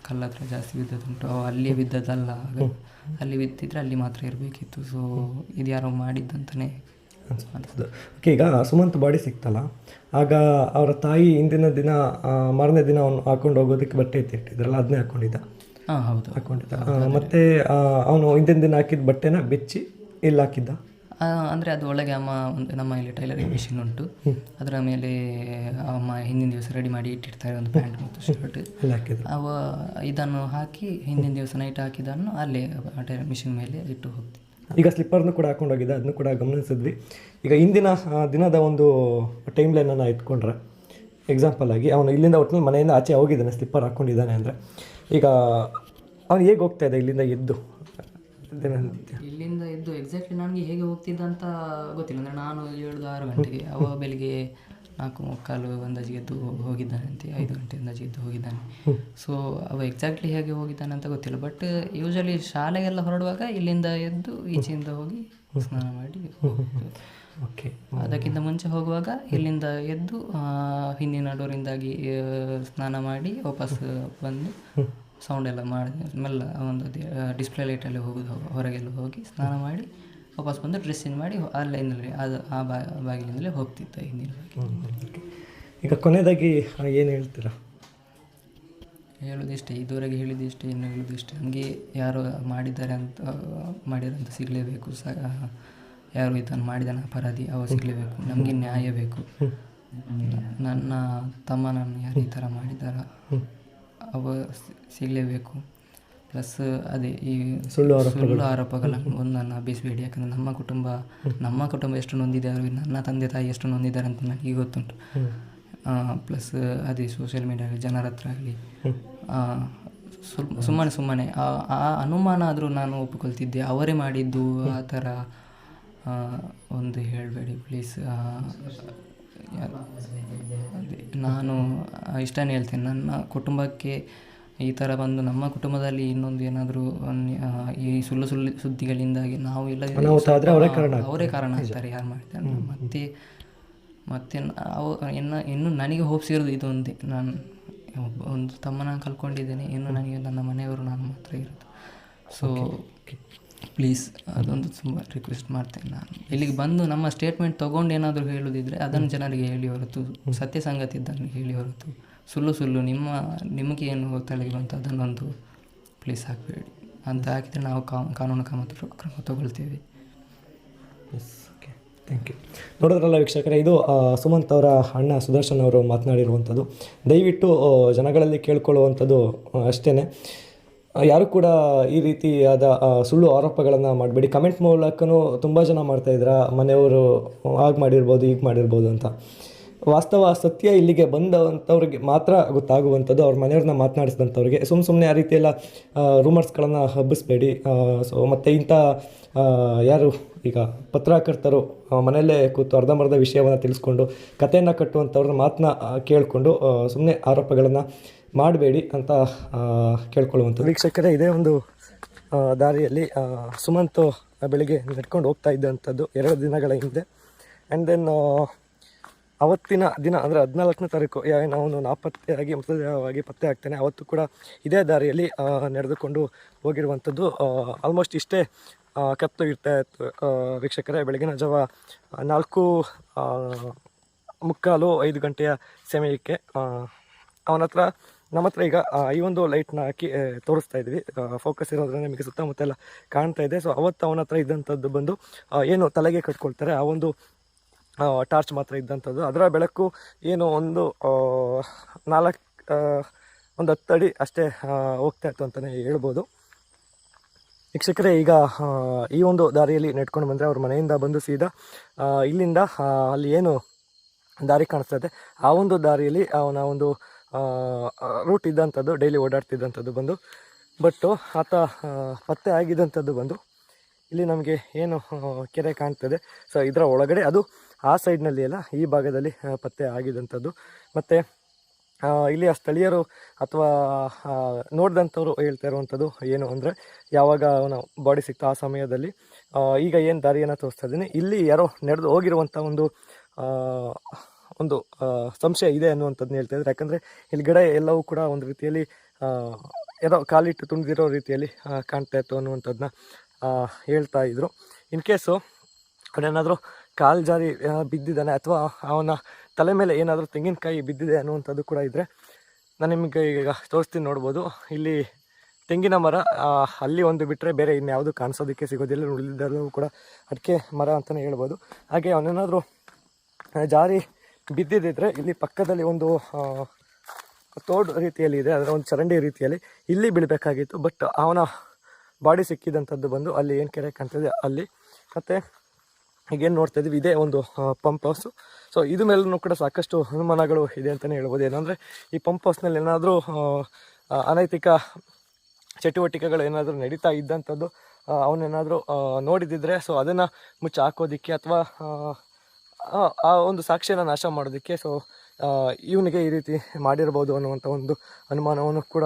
ಕಲ್ಲತ್ರ ಜಾಸ್ತಿ ಬಿದ್ದದುಂಟು. ಅಲ್ಲಿಯೇ ಬಿದ್ದದಲ್ಲ, ಅಲ್ಲಿ ಬಿದ್ದಿದ್ರೆ ಅಲ್ಲಿ ಮಾತ್ರ ಇರಬೇಕಿತ್ತು. ಸೊ ಇದು ಯಾರೋ ಮಾಡಿದ್ದಂತಲೇ ಅನಿಸ್ತದೆ. ಓಕೆ. ಈಗ ಸುಮಂತ್ ಬಾಡಿ ಸಿಕ್ತಲ್ಲ, ಆಗ ಅವರ ತಾಯಿ ಹಿಂದಿನ ದಿನ ಮಾರನೇ ದಿನ ಅವನು ಹಾಕೊಂಡು ಹೋಗೋದಕ್ಕೆ ಬಟ್ಟೆ ಎತ್ತಿಟ್ಟಿದ್ರಲ್ಲ, ಅದನ್ನೇ ಹಾಕ್ಕೊಂಡಿದ್ದ? ಹೌದು, ಹಾಕ್ಕೊಂಡಿದ್ದ. ಮತ್ತು ಅವನು ಹಿಂದಿನ ದಿನ ಹಾಕಿದ ಬಟ್ಟೆನ ಬೆಚ್ಚಿ ಇಲ್ಲಿ ಹಾಕಿದ್ದ? ಅಂದರೆ ಅದು ಒಳಗೆ ನಮ್ಮ ಇಲ್ಲಿ ಟೈಲರಿಂಗ್ ಮಿಷಿನ್ ಉಂಟು. ಅದರ ಮೇಲೆ ಅಮ್ಮ ಹಿಂದಿನ ದಿವಸ ರೆಡಿ ಮಾಡಿ ಇಟ್ಟಿರ್ತಾರೆ, ಒಂದು ಪ್ಯಾಂಟ್ ಮತ್ತು ಶರ್ಟ್. ಇದನ್ನು ಹಾಕಿ ಹಿಂದಿನ ದಿವಸ ನೈಟ್ ಹಾಕಿದ್ದನ್ನು ಅಲ್ಲೇ ಟೈಲರಿಂಗ್ ಮಿಷಿನ್ ಮೇಲೆ ಇಟ್ಟು ಹೋಗ್ತೀವಿ. ಈಗ ಸ್ಲಿಪ್ಪರ್ನು ಕೂಡ ಹಾಕೊಂಡು ಹೋಗಿದ್ದೆ, ಅದನ್ನು ಕೂಡ ಗಮನಿಸಿದ್ವಿ. ಈಗ ಇಂದಿನ ದಿನದ ಒಂದು ಟೈಮ್ ಲೈನನ್ನು ಎತ್ಕೊಂಡ್ರೆ, ಎಕ್ಸಾಂಪಲ್ ಆಗಿ ಅವನು ಇಲ್ಲಿಂದ ಒಟ್ಟಿನಲ್ಲಿ ಮನೆಯಿಂದ ಆಚೆ ಹೋಗಿದ್ದಾನೆ, ಸ್ಲಿಪ್ಪರ್ ಹಾಕ್ಕೊಂಡಿದ್ದಾನೆ ಅಂದರೆ, ಈಗ ಅವನು ಹೇಗೆ ಹೋಗ್ತಾ ಇದೆ ಇಲ್ಲಿಂದ ಎದ್ದು? ಇಲ್ಲಿಂದ ಎದ್ದು ಎಕ್ಸಾಕ್ಟ್ಲಿ ನನಗೆ ಹೇಗೆ ಹೋಗ್ತಿದ್ದ ಅಂತ ಗೊತ್ತಿಲ್ಲ. ಅಂದರೆ ನಾನು 7-6 ಗಂಟೆಗೆ, ಅವ ಬೆಳಿಗ್ಗೆ 4:45 ಅಂದಾಜಿಗೆ ಎದ್ದು ಹೋಗಿದ್ದಾನೆ ಅಂತೆ, 5 ಗಂಟೆ ಅಂದಾಜಿಗೆ ಎದ್ದು ಹೋಗಿದ್ದಾನೆ. ಸೊ ಅವ ಎಕ್ಸಾಕ್ಟ್ಲಿ ಹೇಗೆ ಹೋಗಿದ್ದಾನೆ ಅಂತ ಗೊತ್ತಿಲ್ಲ. ಬಟ್ ಯೂಶಲಿ ಶಾಲೆಗೆಲ್ಲ ಹೊರಡುವಾಗ ಇಲ್ಲಿಂದ ಎದ್ದು ಈಚೆಯಿಂದ ಹೋಗಿ ಸ್ನಾನ ಮಾಡಿ ಓಕೆ. ಅದಕ್ಕಿಂತ ಮುಂಚೆ ಹೋಗುವಾಗ ಇಲ್ಲಿಂದ ಎದ್ದು ಹಿಂದಿನ ಡೋರಿಂದಾಗಿ ಸ್ನಾನ ಮಾಡಿ ವಾಪಸ್ ಬಂದು ಸೌಂಡ್ ಎಲ್ಲ ಮಾಡಿ ಮೆಲ್ಲ ಒಂದು ಡಿಸ್ಪ್ಲೇ ಲೈಟಲ್ಲಿ ಹೋಗೋದು, ಹೊರಗೆಲ್ಲ ಹೋಗಿ ಸ್ನಾನ ಮಾಡಿ ವಾಪಸ್ ಬಂದು ಡ್ರೆಸ್ ಚೇಂಜ್ ಮಾಡಿ ಅಲ್ಲಿಂದಲೇ ಆ ಬಾಗಿಲಿಂದಲೇ ಹೋಗ್ತಿದ್ದ ಹಿಂದಿನ ಬಾಗಿಲು. ಈಗ ಕೊನೆಯದಾಗಿ ಏನು ಹೇಳ್ತೀರಾ? ಹೇಳೋದಿಷ್ಟೇ, ಇದುವರೆಗೆ ಹೇಳಿದಿಷ್ಟೇ, ಇನ್ನು ಹೇಳೋದಿಷ್ಟೇ. ನಮಗೆ ಯಾರು ಮಾಡಿರಂತ ಸಿಗಲೇಬೇಕು. ಯಾರು ಇದನ್ನು ಮಾಡಿದಾನ ಅಪರಾಧಿ, ಅವ ಸಿಗಲೇಬೇಕು. ನಮಗೆ ನ್ಯಾಯ ಬೇಕು. ನನ್ನ ತಮ್ಮನನ್ನು ಯಾರು ಈ ಥರ ಮಾಡಿದಾರ ಅವ ಸಿಗಲೇಬೇಕು. ಪ್ಲಸ್ ಅದೇ ಈ ಸುಳ್ಳು ಆರೋಪಗಳನ್ನು ಒಂದನ್ನು ಬೇಯಿಸಬೇಡಿ. ಯಾಕಂದರೆ ನಮ್ಮ ಕುಟುಂಬ ಎಷ್ಟು ನೊಂದಿದ್ದಾರೆ, ನನ್ನ ತಂದೆ ತಾಯಿ ಎಷ್ಟು ನೊಂದಿದ್ದಾರೆ ಅಂತ ನನಗೆ ಗೊತ್ತುಂಟು. ಪ್ಲಸ್ ಅದೇ ಸೋಷಿಯಲ್ ಮೀಡಿಯಾದಲ್ಲಿ ಜನರ ಹತ್ರ ಆಗಲಿ ಸುಮ್ಮನೆ ಆ ಅನುಮಾನ ಆದರೂ ನಾನು ಒಪ್ಪಿಕೊಳ್ತಿದ್ದೆ, ಅವರೇ ಮಾಡಿದ್ದು ಆ ಥರ ಒಂದು ಹೇಳಬೇಡಿ ಪ್ಲೀಸ್. ಅದೇ ನಾನು ಇಷ್ಟನೇ ಹೇಳ್ತೇನೆ, ನನ್ನ ಕುಟುಂಬಕ್ಕೆ ಈ ಥರ ಬಂದು ನಮ್ಮ ಕುಟುಂಬದಲ್ಲಿ ಇನ್ನೊಂದು ಏನಾದರೂ ಈ ಸುಳ್ಳು ಸುದ್ದಿಗಳಿಂದಾಗಿ ನಾವು ಇಲ್ಲ ಅವರೇ ಕಾರಣ ಆಗ್ತಾರೆ ಯಾರು ಮಾಡ್ತಾರೆ. ಮತ್ತು ಇನ್ನು ನನಗೆ ಹೋಪ್ಸ್ ಇರೋದು ಇದೊಂದೇ, ನಾನು ಒಂದು ತಮ್ಮನ ಕಳ್ಕೊಂಡಿದ್ದೇನೆ. ಇನ್ನು ನನಗೆ ನನ್ನ ಮನೆಯವರು ನಾನು ಮಾತ್ರ ಇರೋದು. ಸೊ ಪ್ಲೀಸ್ ಅದೊಂದು ತುಂಬ ರಿಕ್ವೆಸ್ಟ್ ಮಾಡ್ತೇನೆ ನಾನು. ಇಲ್ಲಿಗೆ ಬಂದು ನಮ್ಮ ಸ್ಟೇಟ್ಮೆಂಟ್ ತೊಗೊಂಡು ಏನಾದರೂ ಹೇಳೋದಿದ್ರೆ ಅದನ್ನು ಜನರಿಗೆ ಹೇಳಿ ಹೊರತು, ಸತ್ಯ ಸಂಗತಿ ಇದ್ದನ್ನು ಹೇಳಿ ಹೊರತು ಸುಳ್ಳು ನಿಮಗೆ ಏನು ತಲೆಗೆ ಬಂತು ಅದನ್ನೊಂದು ಪ್ಲೀಸ್ ಹಾಕಬೇಡಿ. ಅಂತ ಹಾಕಿದರೆ ನಾವು ಕಾನೂನು ಕ್ರಮ ತಗೊಳ್ತೇವೆ. Okay, thank you. ನೋಡಿದ್ರಲ್ಲ ವೀಕ್ಷಕರೇ, ಇದು ಸುಮಂತ್ ಅವರ ಅಣ್ಣ ಸುದರ್ಶನ್ ಅವರು ಮಾತನಾಡಿರುವಂಥದ್ದು. ದಯವಿಟ್ಟು ಜನಗಳಲ್ಲಿ ಕೇಳ್ಕೊಳ್ಳುವಂಥದ್ದು ಅಷ್ಟೇ, ಯಾರು ಕೂಡ ಈ ರೀತಿಯಾದ ಸುಳ್ಳು ಆರೋಪಗಳನ್ನು ಮಾಡಬೇಡಿ. ಕಮೆಂಟ್ ಮೂಲಕನೂ ತುಂಬ ಜನ ಮಾಡ್ತಾಯಿದ್ರ, ಮನೆಯವರು ಹಾಗೆ ಮಾಡಿರ್ಬೋದು ಹೀಗೆ ಮಾಡಿರ್ಬೋದು ಅಂತ. ವಾಸ್ತವ ಸತ್ಯ ಇಲ್ಲಿಗೆ ಬಂದಂಥವ್ರಿಗೆ ಮಾತ್ರ ಗೊತ್ತಾಗುವಂಥದ್ದು, ಅವ್ರ ಮನೆಯವ್ರನ್ನ ಮಾತನಾಡಿಸಿದಂಥವ್ರಿಗೆ. ಸುಮ್ಮನೆ ಆ ರೀತಿಯೆಲ್ಲ ರೂಮರ್ಸ್ಗಳನ್ನು ಹಬ್ಬಿಸ್ಬೇಡಿ. ಮತ್ತು ಇಂಥ ಯಾರು ಈಗ ಪತ್ರಕರ್ತರು ಮನೆಯಲ್ಲೇ ಕೂತು ಅರ್ಧಂಬರ್ಧ ವಿಷಯವನ್ನು ತಿಳಿಸ್ಕೊಂಡು ಕಥೆಯನ್ನು ಕಟ್ಟುವಂಥವ್ರನ್ನ ಮಾತನ್ನ ಕೇಳಿಕೊಂಡು ಸುಮ್ಮನೆ ಆರೋಪಗಳನ್ನು ಮಾಡಬೇಡಿ ಅಂತ ಕೇಳ್ಕೊಳ್ಳುವಂಥದ್ದು. ವೀಕ್ಷಕರೇ, ಇದೇ ಒಂದು ದಾರಿಯಲ್ಲಿ ಸುಮಂತ್ ಬೆಳಿಗ್ಗೆ ನಡ್ಕೊಂಡು ಹೋಗ್ತಾ ಇದ್ದಂಥದ್ದು 2 ದಿನಗಳ ಹಿಂದೆ. ಆ್ಯಂಡ್ ದೆನ್ ಅವತ್ತಿನ ದಿನ ಅಂದರೆ 14ನೇ ತಾರೀಕು ಅವನು ನಾಪತ್ತೆಯಾಗಿ ಮೃತದೇಹವಾಗಿ ಪತ್ತೆ ಆಗ್ತಾನೆ. ಅವತ್ತು ಕೂಡ ಇದೇ ದಾರಿಯಲ್ಲಿ ನಡೆದುಕೊಂಡು ಹೋಗಿರುವಂಥದ್ದು. ಆಲ್ಮೋಸ್ಟ್ ಇಷ್ಟೇ ಕತ್ತು ಇರ್ತಾ ಇತ್ತು ವೀಕ್ಷಕರೇ. ಬೆಳಗಿನ ಜಾವ 4:45 ಗಂಟೆಯ ಸಮಯಕ್ಕೆ ಅವನ ಹತ್ರ ನಮ್ಮ ಹತ್ರ ಈಗ ಈ ಒಂದು ಲೈಟ್ನ ಹಾಕಿ ತೋರಿಸ್ತಾ ಇದ್ವಿ. ಫೋಕಸ್ ಇರೋದ್ರಿಂದ ನಿಮಗೆ ಸುತ್ತಮುತ್ತ ಎಲ್ಲ ಕಾಣ್ತಾ ಇದೆ. ಸೊ ಅವತ್ತು ಅವನ ಹತ್ರ ಇದ್ದಂಥದ್ದು ಬಂದು ಏನು ತಲೆಗೆ ಕಟ್ಕೊಳ್ತಾರೆ ಆ ಒಂದು ಟಾರ್ಚ್ ಮಾತ್ರ ಇದ್ದಂಥದ್ದು. ಅದರ ಬೆಳಕು ಏನು ಒಂದು 10 ಅಡಿ ಅಷ್ಟೇ ಹೋಗ್ತಾ ಇತ್ತು ಅಂತಲೇ ಹೇಳ್ಬೋದು. ವೀಕ್ಷಕರೇ, ಈಗ ಈ ಒಂದು ದಾರಿಯಲ್ಲಿ ನೆಡ್ಕೊಂಡು ಬಂದರೆ ಅವ್ರ ಮನೆಯಿಂದ ಬಂದು ಸೀದಾ ಇಲ್ಲಿಂದ ಅಲ್ಲಿ ಏನು ದಾರಿ ಕಾಣಿಸ್ತಾ ಇದೆ ಆ ಒಂದು ದಾರಿಯಲ್ಲಿ ಅವನ ಒಂದು ರೂಟ್ ಇದ್ದಂಥದ್ದು, ಡೈಲಿ ಓಡಾಡ್ತಿದ್ದಂಥದ್ದು ಬಂದು. ಬಟ್ಟು ಆತ ಪತ್ತೆ ಆಗಿದ್ದಂಥದ್ದು ಬಂದು ಇಲ್ಲಿ ನಮಗೆ ಏನು ಕೆರೆ ಕಾಣ್ತದೆ, ಸೊ ಇದರ ಒಳಗಡೆ, ಅದು ಆ ಸೈಡ್ನಲ್ಲಿ ಅಲ್ಲ, ಈ ಭಾಗದಲ್ಲಿ ಪತ್ತೆ ಆಗಿದ್ದಂಥದ್ದು. ಮತ್ತು ಇಲ್ಲಿಯ ಸ್ಥಳೀಯರು ಅಥವಾ ನೋಡಿದಂಥವ್ರು ಹೇಳ್ತಾ ಇರುವಂಥದ್ದು ಏನು ಅಂದರೆ, ಯಾವಾಗ ಅವನ ಬಾಡಿ ಸಿಕ್ತು ಆ ಸಮಯದಲ್ಲಿ ಈಗ ಏನು ದಾರಿಯನ್ನು ತೋರಿಸ್ತಾ ಇದ್ದೀನಿ, ಇಲ್ಲಿ ಯಾರೋ ನಡೆದು ಹೋಗಿರುವಂಥ ಒಂದು ಸಂಶಯ ಇದೆ ಅನ್ನುವಂಥದ್ದನ್ನ ಹೇಳ್ತಾ ಇದ್ದಾರೆ. ಯಾಕಂದರೆ ಇಲ್ಲಿ ಗಿಡ ಎಲ್ಲವೂ ಕೂಡ ಒಂದು ರೀತಿಯಲ್ಲಿ ಏನೋ ಕಾಲಿಟ್ಟು ತುಂಬಿದಿರೋ ರೀತಿಯಲ್ಲಿ ಕಾಣ್ತಾ ಇತ್ತು ಅನ್ನುವಂಥದ್ದನ್ನ ಹೇಳ್ತಾ ಇದ್ರು. ಇನ್ ಕೇಸು ಅವನೇನಾದರೂ ಕಾಲು ಜಾರಿ ಬಿದ್ದಿದ್ದಾನೆ ಅಥವಾ ಅವನ ತಲೆ ಮೇಲೆ ಏನಾದರೂ ತೆಂಗಿನಕಾಯಿ ಬಿದ್ದಿದೆ ಅನ್ನುವಂಥದ್ದು ಕೂಡ ಇದ್ದರೆ ನಾನು ನಿಮಗೆ ಈಗ ತೋರಿಸ್ತೀನಿ, ನೋಡ್ಬೋದು. ಇಲ್ಲಿ ತೆಂಗಿನ ಮರ ಅಲ್ಲಿ ಒಂದು ಬಿಟ್ಟರೆ ಬೇರೆ ಇನ್ಯಾವುದು ಕಾಣಿಸೋದಕ್ಕೆ ಸಿಗೋದಿಲ್ಲ. ಉಳಿದೆಲ್ಲವೂ ಕೂಡ ಅಡಿಕೆ ಮರ ಅಂತಲೇ ಹೇಳ್ಬೋದು. ಹಾಗೆ ಅವನೇನಾದರೂ ಜಾರಿ ಬಿದ್ದಿದ್ದರೆ ಇಲ್ಲಿ ಪಕ್ಕದಲ್ಲಿ ಒಂದು ತೋಡು ರೀತಿಯಲ್ಲಿ ಇದೆ, ಅದರ ಒಂದು ಚರಂಡಿ ರೀತಿಯಲ್ಲಿ ಇಲ್ಲಿ ಬೀಳಬೇಕಾಗಿತ್ತು. ಬಟ್ ಅವನ ಬಾಡಿ ಸಿಕ್ಕಿದಂಥದ್ದು ಬಂದು ಅಲ್ಲಿ ಏನು ಕೆರೆ ಕಾಣ್ತಿದೆ ಅಲ್ಲಿ. ಮತ್ತು ಈಗೇನು ನೋಡ್ತಾ ಇದ್ದೀವಿ ಇದೇ ಒಂದು ಪಂಪ್ ಹೌಸು. ಸೊ ಇದು ಮೇಲೂ ಕೂಡ ಸಾಕಷ್ಟು ಅನುಮಾನಗಳು ಇದೆ ಅಂತಲೇ ಹೇಳ್ಬೋದು. ಏನಂದರೆ ಈ ಪಂಪ್ ಹೌಸ್ನಲ್ಲಿ ಏನಾದರೂ ಅನೈತಿಕ ಚಟುವಟಿಕೆಗಳು ಏನಾದರೂ ನಡೀತಾ ಇದ್ದಂಥದ್ದು ಅವನೇನಾದರೂ ನೋಡಿದ್ದಿದ್ರೆ ಸೊ ಅದನ್ನು ಮುಚ್ಚಿ ಹಾಕೋದಕ್ಕೆ ಅಥವಾ ಆ ಒಂದು ಸಾಕ್ಷಿಯನ್ನು ನಾಶ ಮಾಡೋದಕ್ಕೆ ಸೊ ಇವನಿಗೆ ಈ ರೀತಿ ಮಾಡಿರ್ಬೋದು ಅನ್ನುವಂಥ ಒಂದು ಅನುಮಾನವನ್ನು ಕೂಡ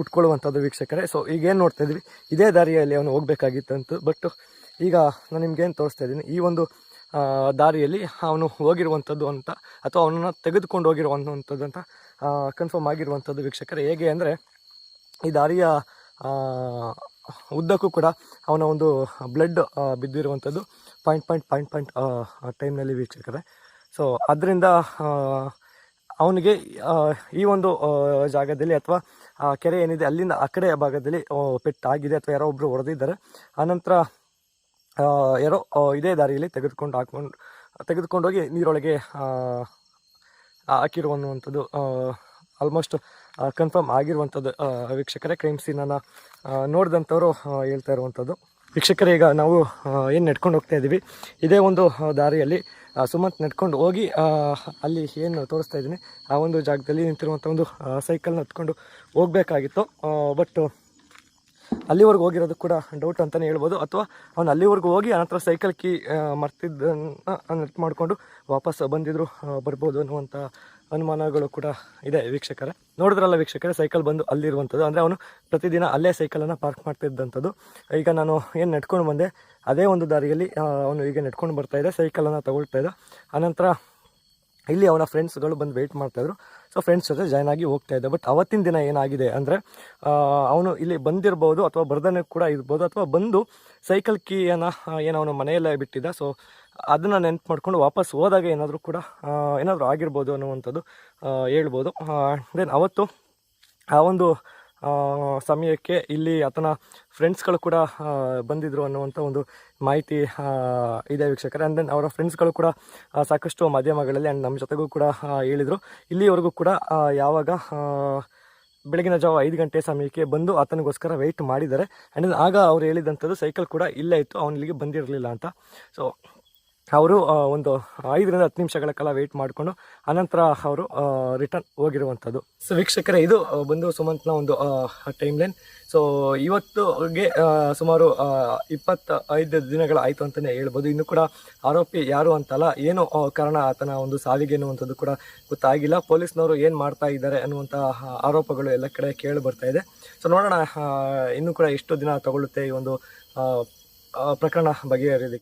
ಉಟ್ಕೊಳ್ಳುವಂಥದ್ದು ವೀಕ್ಷಕರೇ. ಸೊ ಈಗೇನು ನೋಡ್ತಾ ಇದ್ವಿ ಇದೇ ದಾರಿಯಲ್ಲಿ ಅವನು ಹೋಗಬೇಕಾಗಿತ್ತಂತು. ಬಟ್ ಈಗ ನಾನು ನಿಮ್ಗೇನು ತೋರಿಸ್ತಾ ಇದ್ದೀನಿ, ಈ ಒಂದು ದಾರಿಯಲ್ಲಿ ಅವನು ಹೋಗಿರುವಂಥದ್ದು ಅಂತ ಅಥವಾ ಅವನನ್ನು ತೆಗೆದುಕೊಂಡು ಹೋಗಿರುವಂಥದ್ದು ಅಂತ ಕನ್ಫರ್ಮ್ ಆಗಿರುವಂಥದ್ದು ವೀಕ್ಷಕರೇ. ಹೇಗೆ ಅಂದರೆ ಈ ದಾರಿಯ ಉದ್ದಕ್ಕೂ ಕೂಡ ಅವನ ಒಂದು ಬ್ಲಡ್ ಬಿದ್ದಿರುವಂಥದ್ದು ಪಾಯಿಂಟ್ ಟೈಮ್ನಲ್ಲಿ ವೀಕ್ಷಕರೇ. ಸೊ ಅದರಿಂದ ಅವನಿಗೆ ಈ ಒಂದು ಜಾಗದಲ್ಲಿ ಅಥವಾ ಕೆರೆ ಏನಿದೆ ಅಲ್ಲಿಂದ ಆ ಕಡೆಯ ಭಾಗದಲ್ಲಿ ಪೆಟ್ಟಾಗಿದೆ ಅಥವಾ ಯಾರೋ ಒಬ್ಬರು ಹೊಡೆದಿದ್ದಾರೆ. ಆನಂತರ ಯಾರೋ ಇದೇ ದಾರಿಯಲ್ಲಿ ತೆಗೆದುಕೊಂಡೋಗಿ ನೀರೊಳಗೆ ಹಾಕಿರುವಂಥದ್ದು ಆಲ್ಮೋಸ್ಟ್ ಕನ್ಫರ್ಮ್ ಆಗಿರುವಂಥದ್ದು ವೀಕ್ಷಕರೇ. ಕ್ರೈಮ್ ಸೀನನ್ನು ನೋಡಿದಂಥವ್ರು ಹೇಳ್ತಾ ಇರುವಂಥದ್ದು. ವೀಕ್ಷಕರೇ, ಈಗ ನಾವು ಏನು ನಡ್ಕೊಂಡು ಹೋಗ್ತಾ ಇದ್ದೀವಿ ಇದೇ ಒಂದು ದಾರಿಯಲ್ಲಿ ಸುಮಂತ್ ನಡ್ಕೊಂಡು ಹೋಗಿ ಅಲ್ಲಿ ಏನು ತೋರಿಸ್ತಾ ಇದ್ದೀನಿ ಆ ಒಂದು ಜಾಗದಲ್ಲಿ ನಿಂತಿರುವಂಥ ಒಂದು ಸೈಕಲ್ನ ಹತ್ಕೊಂಡು ಹೋಗಬೇಕಾಗಿತ್ತು. ಬಟ್ ಅಲ್ಲಿವರೆಗೂ ಹೋಗಿರೋದು ಕೂಡ ಡೌಟ್ ಅಂತಲೇ ಹೇಳ್ಬೋದು. ಅಥವಾ ಅವನು ಅಲ್ಲಿವರೆಗೂ ಹೋಗಿ ಆನಂತರ ಸೈಕಲ್ ಕೀ ಮರ್ತಿದ್ದನ್ನು ನೆಟ್ ಮಾಡಿಕೊಂಡು ವಾಪಸ್ ಬಂದಿದ್ರು ಬರ್ಬೋದು ಅನ್ನುವಂಥ ಅನುಮಾನಗಳು ಕೂಡ ಇದೆ ವೀಕ್ಷಕರೇ. ನೋಡಿದ್ರಲ್ಲ ವೀಕ್ಷಕರೇ, ಸೈಕಲ್ ಬಂದು ಅಲ್ಲಿರುವಂಥದ್ದು, ಅಂದರೆ ಅವನು ಪ್ರತಿದಿನ ಅಲ್ಲೇ ಸೈಕಲನ್ನು ಪಾರ್ಕ್ ಮಾಡ್ತಿದ್ದಂಥದ್ದು. ಈಗ ನಾನು ಏನು ನೆಟ್ಕೊಂಡು ಬಂದೆ ಅದೇ ಒಂದು ದಾರಿಯಲ್ಲಿ ಅವನು ಈಗ ನೆಟ್ಕೊಂಡು ಬರ್ತಾಯಿದ್ದೆ, ಸೈಕಲನ್ನು ತಗೊಳ್ತಾ ಇದ್ದ. ಆನಂತರ ಇಲ್ಲಿ ಅವನ ಫ್ರೆಂಡ್ಸ್ಗಳು ಬಂದು ವೆಯ್ಟ್ ಮಾಡ್ತಾಯಿದ್ರು. ಸೊ ಫ್ರೆಂಡ್ಸ್ ಜೊತೆ ಜಾಯ್ನ್ ಆಗಿ ಹೋಗ್ತಾ ಇದ್ದೆ. ಬಟ್ ಅವತ್ತಿನ ದಿನ ಏನಾಗಿದೆ ಅಂದರೆ ಅವನು ಇಲ್ಲಿ ಬಂದಿರ್ಬೋದು ಅಥವಾ ಬರ್ದೇ ಕೂಡ ಇರ್ಬೋದು, ಅಥವಾ ಬಂದು ಸೈಕಲ್ ಕೀಯನ್ನು ಏನು ಅವನು ಮನೆಯಲ್ಲೇ ಬಿಟ್ಟಿದ್ದ. ಸೊ ಅದನ್ನು ನೆನ್ಪು ಮಾಡ್ಕೊಂಡು ವಾಪಸ್ ಹೋದಾಗ ಏನಾದರೂ ಕೂಡ ಏನಾದರೂ ಆಗಿರ್ಬೋದು ಅನ್ನುವಂಥದ್ದು ಹೇಳ್ಬೋದು. ದೆನ್ ಅವತ್ತು ಆ ಒಂದು ಸಮಯಕ್ಕೆ ಇಲ್ಲಿ ಆತನ ಫ್ರೆಂಡ್ಸ್ಗಳು ಕೂಡ ಬಂದಿದ್ದರು ಅನ್ನುವಂಥ ಒಂದು ಮಾಹಿತಿ ಇದೆ ವೀಕ್ಷಕರೇ. ಆ್ಯಂಡ್ ದೆನ್ ಅವರ ಫ್ರೆಂಡ್ಸ್ಗಳು ಕೂಡ ಸಾಕಷ್ಟು ಮಾಧ್ಯಮಗಳಲ್ಲಿ ಆ್ಯಂಡ್ ನಮ್ಮ ಜೊತೆಗೂ ಕೂಡ ಹೇಳಿದರು. ಇಲ್ಲಿವರೆಗೂ ಕೂಡ ಯಾವಾಗ ಬೆಳಗಿನ ಜಾವ 5 ಗಂಟೆ ಸಮಯಕ್ಕೆ ಬಂದು ಆತನಿಗೋಸ್ಕರ ವೆಯ್ಟ್ ಮಾಡಿದ್ದಾರೆ. ಆ್ಯಂಡ್ ಆಗ ಅವ್ರು ಹೇಳಿದಂಥದ್ದು ಸೈಕಲ್ ಕೂಡ ಇಲ್ಲೇ ಇತ್ತು, ಅವನು ಇಲ್ಲಿಗೆ ಬಂದಿರಲಿಲ್ಲ ಅಂತ. ಸೊ ಅವರು ಒಂದು 5 ರಿಂದ 10 ನಿಮಿಷಗಳ ಕಾಲ ವೆಯ್ಟ್ ಮಾಡಿಕೊಂಡು ಅನಂತರ ಅವರು ರಿಟರ್ನ್ ಹೋಗಿರುವಂಥದ್ದು. ಸೊ ವೀಕ್ಷಕರೇ, ಇದು ಬಂದು ಸುಮಂತ್ನ ಒಂದು ಟೈಮ್ ಲೈನ್. ಸೊ ಇವತ್ತಿಗೆ ಸುಮಾರು 25 ದಿನಗಳಾಯಿತು ಅಂತಲೇ ಹೇಳ್ಬೋದು. ಇನ್ನೂ ಕೂಡ ಆರೋಪಿ ಯಾರು ಅಂತಲ್ಲ, ಏನು ಕಾರಣ ಆತನ ಒಂದು ಸಾವಿಗೆ ಅನ್ನುವಂಥದ್ದು ಕೂಡ ಗೊತ್ತಾಗಿಲ್ಲ. ಪೊಲೀಸ್ನವರು ಏನು ಮಾಡ್ತಾ ಇದ್ದಾರೆ ಅನ್ನುವಂಥ ಆರೋಪಗಳು ಎಲ್ಲ ಕಡೆ ಕೇಳಿ ಬರ್ತಾ ಇದೆ. ಸೊ ನೋಡೋಣ ಇನ್ನೂ ಕೂಡ ಎಷ್ಟು ದಿನ ತಗೊಳ್ಳುತ್ತೆ ಈ ಒಂದು ಪ್ರಕರಣ ಬಗೆಹರಿಯೋದಕ್ಕೆ.